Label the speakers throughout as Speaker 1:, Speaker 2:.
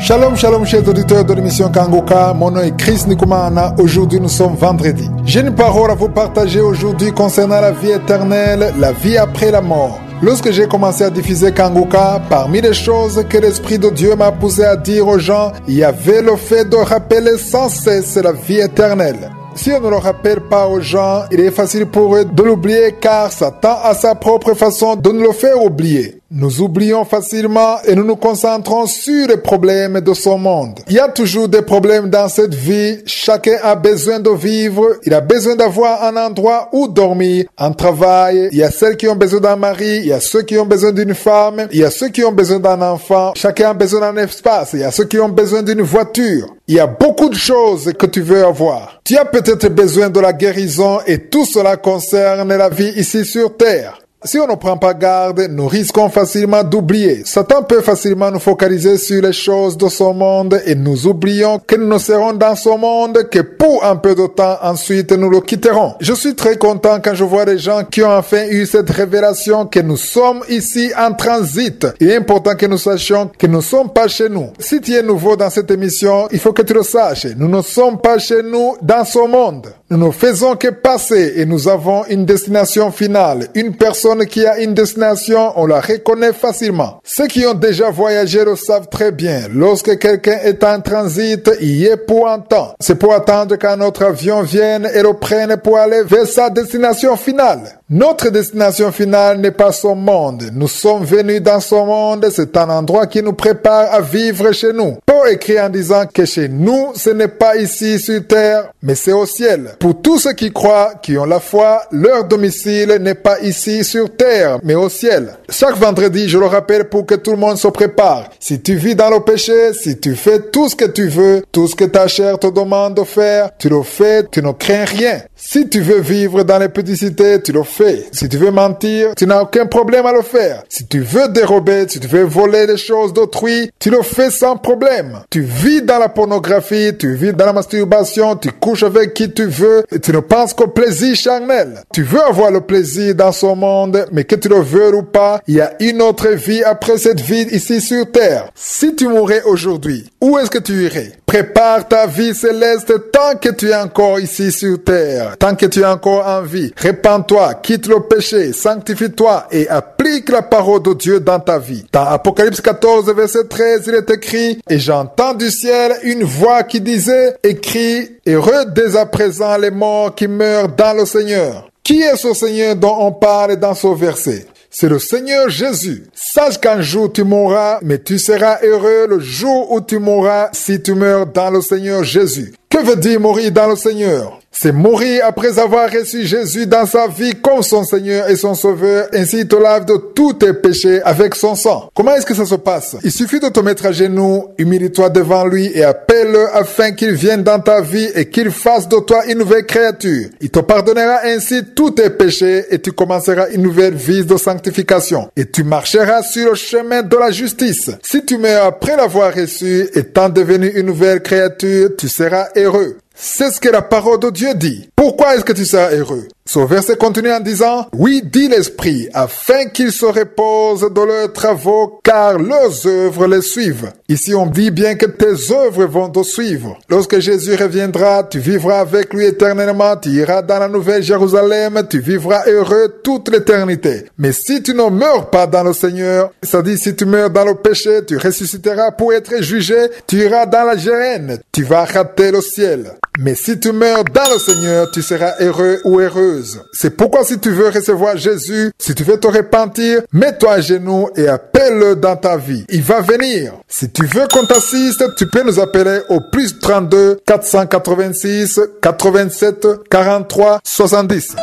Speaker 1: Shalom, shalom, chers auditeurs de l'émission Kangoka. Mon nom est Chris Nikumana. Aujourd'hui, nous sommes vendredi. J'ai une parole à vous partager aujourd'hui concernant la vie éternelle, la vie après la mort. Lorsque j'ai commencé à diffuser Kangoka, parmi les choses que l'Esprit de Dieu m'a poussé à dire aux gens, il y avait le fait de rappeler sans cesse la vie éternelle. Si on ne le rappelle pas aux gens, il est facile pour eux de l'oublier car Satan a sa propre façon de nous le faire oublier. Nous oublions facilement et nous nous concentrons sur les problèmes de ce monde. Il y a toujours des problèmes dans cette vie. Chacun a besoin de vivre. Il a besoin d'avoir un endroit où dormir, un travail. Il y a celles qui ont besoin d'un mari. Il y a ceux qui ont besoin d'une femme. Il y a ceux qui ont besoin d'un enfant. Chacun a besoin d'un espace. Il y a ceux qui ont besoin d'une voiture. Il y a beaucoup de choses que tu veux avoir. Tu as peut-être besoin de la guérison et tout cela concerne la vie ici sur terre. Si on ne prend pas garde, nous risquons facilement d'oublier. Satan peut facilement nous focaliser sur les choses de ce monde et nous oublions que nous ne serons dans ce monde que pour un peu de temps, ensuite nous le quitterons. Je suis très content quand je vois des gens qui ont enfin eu cette révélation que nous sommes ici en transit. Il est important que nous sachions que nous ne sommes pas chez nous. Si tu es nouveau dans cette émission, il faut que tu le saches. Nous ne sommes pas chez nous dans ce monde. Nous ne faisons que passer et nous avons une destination finale. Une personne qui a une destination, on la reconnaît facilement. Ceux qui ont déjà voyagé le savent très bien. Lorsque quelqu'un est en transit, il y est pour un temps. C'est pour attendre qu'un autre avion vienne et le prenne pour aller vers sa destination finale. Notre destination finale n'est pas ce monde. Nous sommes venus dans ce monde. C'est un endroit qui nous prépare à vivre chez nous. Paul écrit en disant que chez nous, ce n'est pas ici sur terre, mais c'est au ciel. Pour tous ceux qui croient, qui ont la foi, leur domicile n'est pas ici sur terre, mais au ciel. Chaque vendredi, je le rappelle pour que tout le monde se prépare. Si tu vis dans le péché, si tu fais tout ce que tu veux, tout ce que ta chair te demande de faire, tu le fais, tu ne crains rien. Si tu veux vivre dans les peticités, tu le fais. Si tu veux mentir, tu n'as aucun problème à le faire. Si tu veux dérober, si tu veux voler les choses d'autrui, tu le fais sans problème. Tu vis dans la pornographie, tu vis dans la masturbation, tu couches avec qui tu veux et tu ne penses qu'au plaisir charnel. Tu veux avoir le plaisir dans ce monde, mais que tu le veuilles ou pas, il y a une autre vie après cette vie ici sur terre. Si tu mourrais aujourd'hui, où est-ce que tu irais? Prépare ta vie céleste tant que tu es encore ici sur terre, tant que tu es encore en vie. Répands-toi, quitte le péché, sanctifie-toi et applique la parole de Dieu dans ta vie. Dans Apocalypse 14, verset 13, il est écrit « Et j'entends du ciel une voix qui disait « Écris, heureux dès à présent les morts qui meurent dans le Seigneur. » Qui est ce Seigneur dont on parle dans ce verset? C'est le Seigneur Jésus. Sache qu'un jour tu mourras, mais tu seras heureux le jour où tu mourras si tu meurs dans le Seigneur Jésus. Que veut dire mourir dans le Seigneur? C'est mourir après avoir reçu Jésus dans sa vie comme son Seigneur et son Sauveur, ainsi il te lave de tous tes péchés avec son sang. Comment est-ce que ça se passe? Il suffit de te mettre à genoux, humilie-toi devant lui et appelle-le afin qu'il vienne dans ta vie et qu'il fasse de toi une nouvelle créature. Il te pardonnera ainsi tous tes péchés et tu commenceras une nouvelle vie de sanctification. Et tu marcheras sur le chemin de la justice. Si tu meurs après l'avoir reçu, étant devenu une nouvelle créature, tu seras heureux. C'est ce que la parole de Dieu dit. Pourquoi est-ce que tu seras heureux? Ce verset continue en disant « Oui, dit l'Esprit, afin qu'ils se reposent de leurs travaux, car leurs œuvres les suivent. » Ici, on dit bien que tes œuvres vont te suivre. Lorsque Jésus reviendra, tu vivras avec lui éternellement, tu iras dans la nouvelle Jérusalem, tu vivras heureux toute l'éternité. Mais si tu ne meurs pas dans le Seigneur, c'est-à-dire si tu meurs dans le péché, tu ressusciteras pour être jugé, tu iras dans la géhenne, tu vas rater le ciel. Mais si tu meurs dans le Seigneur, tu seras heureux ou heureuse. C'est pourquoi si tu veux recevoir Jésus, si tu veux te repentir, mets-toi à genoux et appelle-le dans ta vie. Il va venir. Si tu veux qu'on t'assiste, tu peux nous appeler au plus 32 486 87 43 70.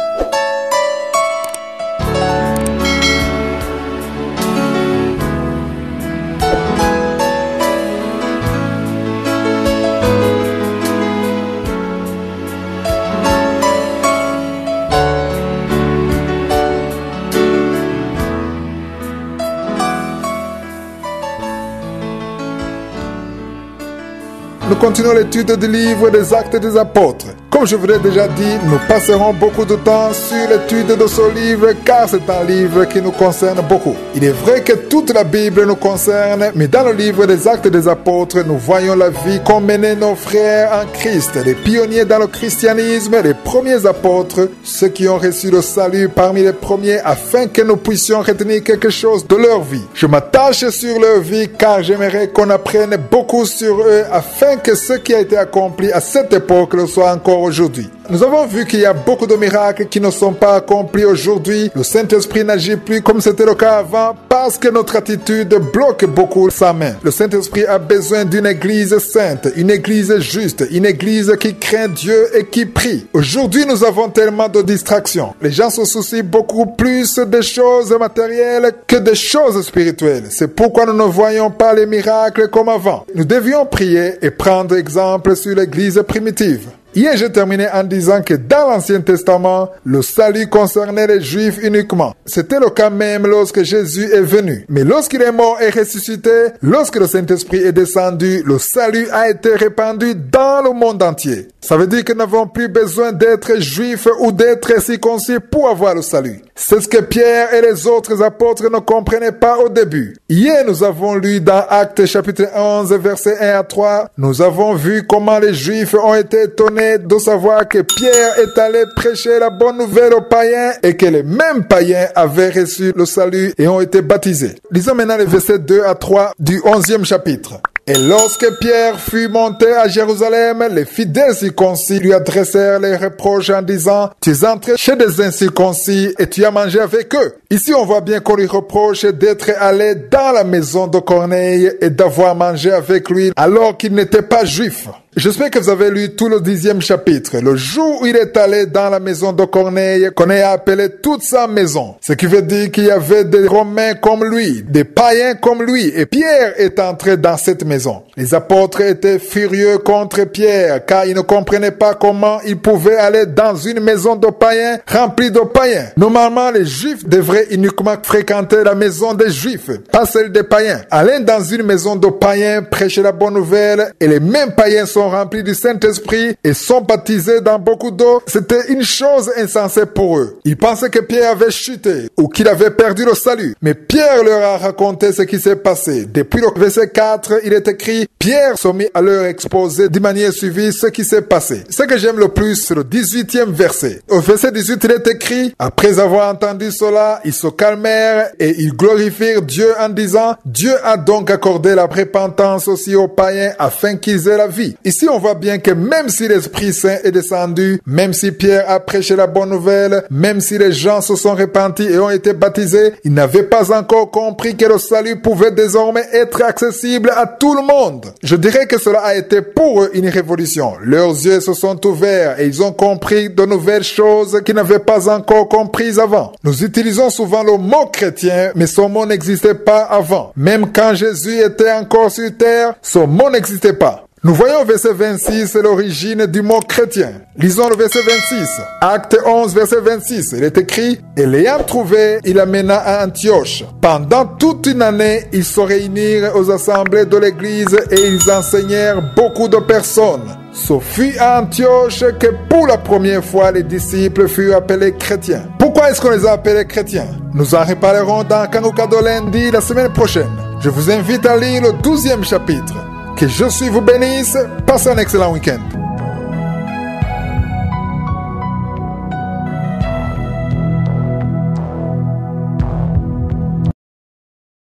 Speaker 1: Nous continuons l'étude du livre des Actes des Apôtres. Comme je vous l'ai déjà dit, nous passerons beaucoup de temps sur l'étude de ce livre car c'est un livre qui nous concerne beaucoup. Il est vrai que toute la Bible nous concerne, mais dans le livre des Actes des Apôtres, nous voyons la vie qu'ont menée nos frères en Christ, les pionniers dans le christianisme, les premiers apôtres, ceux qui ont reçu le salut parmi les premiers afin que nous puissions retenir quelque chose de leur vie. Je m'attache sur leur vie car j'aimerais qu'on apprenne beaucoup sur eux afin que ce qui a été accompli à cette époque le soit encore aujourd'hui. Nous avons vu qu'il y a beaucoup de miracles qui ne sont pas accomplis aujourd'hui. Le Saint-Esprit n'agit plus comme c'était le cas avant parce que notre attitude bloque beaucoup sa main. Le Saint-Esprit a besoin d'une église sainte, une église juste, une église qui craint Dieu et qui prie. Aujourd'hui, nous avons tellement de distractions. Les gens se soucient beaucoup plus des choses matérielles que des choses spirituelles. C'est pourquoi nous ne voyons pas les miracles comme avant. Nous devions prier et prendre exemple sur l'église primitive. Hier, j'ai terminé en disant que dans l'Ancien Testament, le salut concernait les Juifs uniquement. C'était le cas même lorsque Jésus est venu. Mais lorsqu'il est mort et ressuscité, lorsque le Saint-Esprit est descendu, le salut a été répandu dans le monde entier. Ça veut dire que nous n'avons plus besoin d'être juifs ou d'être circoncis pour avoir le salut. C'est ce que Pierre et les autres apôtres ne comprenaient pas au début. Hier, nous avons lu dans Actes chapitre 11, versets 1 à 3, nous avons vu comment les Juifs ont été étonnés de savoir que Pierre est allé prêcher la bonne nouvelle aux païens et que les mêmes païens avaient reçu le salut et ont été baptisés. Lisons maintenant les versets 2 à 3 du 11e chapitre. Et lorsque Pierre fut monté à Jérusalem, les fidèles circoncis lui adressèrent les reproches en disant « Tu es entré chez des incirconcis et tu as mangé avec eux. » Ici, on voit bien qu'on lui reproche d'être allé dans la maison de Corneille et d'avoir mangé avec lui alors qu'il n'était pas juif. J'espère que vous avez lu tout le 10e chapitre. Le jour où il est allé dans la maison de Corneille, Corneille a appelé toute sa maison. Ce qui veut dire qu'il y avait des Romains comme lui, des païens comme lui. Et Pierre est entré dans cette maison. Les apôtres étaient furieux contre Pierre, car ils ne comprenaient pas comment il pouvait aller dans une maison de païens remplie de païens. Normalement, les Juifs devraient uniquement fréquenter la maison des Juifs, pas celle des païens. Aller dans une maison de païens, prêcher la bonne nouvelle, et les mêmes païens sont remplis du Saint-Esprit et sont baptisés dans beaucoup d'eau, c'était une chose insensée pour eux. Ils pensaient que Pierre avait chuté ou qu'il avait perdu le salut. Mais Pierre leur a raconté ce qui s'est passé. Depuis le verset 4, il est écrit « Pierre se mit à leur exposer d'une manière suivie ce qui s'est passé ». Ce que j'aime le plus, c'est le 18e verset. Au verset 18, il est écrit « Après avoir entendu cela, ils se calmèrent et ils glorifièrent Dieu en disant « Dieu a donc accordé la repentance aussi aux païens afin qu'ils aient la vie ». Ici, on voit bien que même si l'Esprit Saint est descendu, même si Pierre a prêché la bonne nouvelle, même si les gens se sont repentis et ont été baptisés, ils n'avaient pas encore compris que le salut pouvait désormais être accessible à tout le monde. Je dirais que cela a été pour eux une révolution. Leurs yeux se sont ouverts et ils ont compris de nouvelles choses qu'ils n'avaient pas encore comprises avant. Nous utilisons souvent le mot chrétien, mais ce mot n'existait pas avant. Même quand Jésus était encore sur terre, ce mot n'existait pas. Nous voyons au verset 26 l'origine du mot chrétien. Lisons le verset 26. Acte 11, verset 26. Il est écrit « Et l'ayant trouvé, il l'amena à Antioche. Pendant toute une année, ils se réunirent aux assemblées de l'église et ils enseignèrent beaucoup de personnes. Ce fut à Antioche que pour la première fois les disciples furent appelés chrétiens. » Pourquoi est-ce qu'on les a appelés chrétiens? Nous en reparlerons dans Kanguka de lundi la semaine prochaine. Je vous invite à lire le 12e chapitre. Que Jésus vous bénisse. Passez un excellent week-end.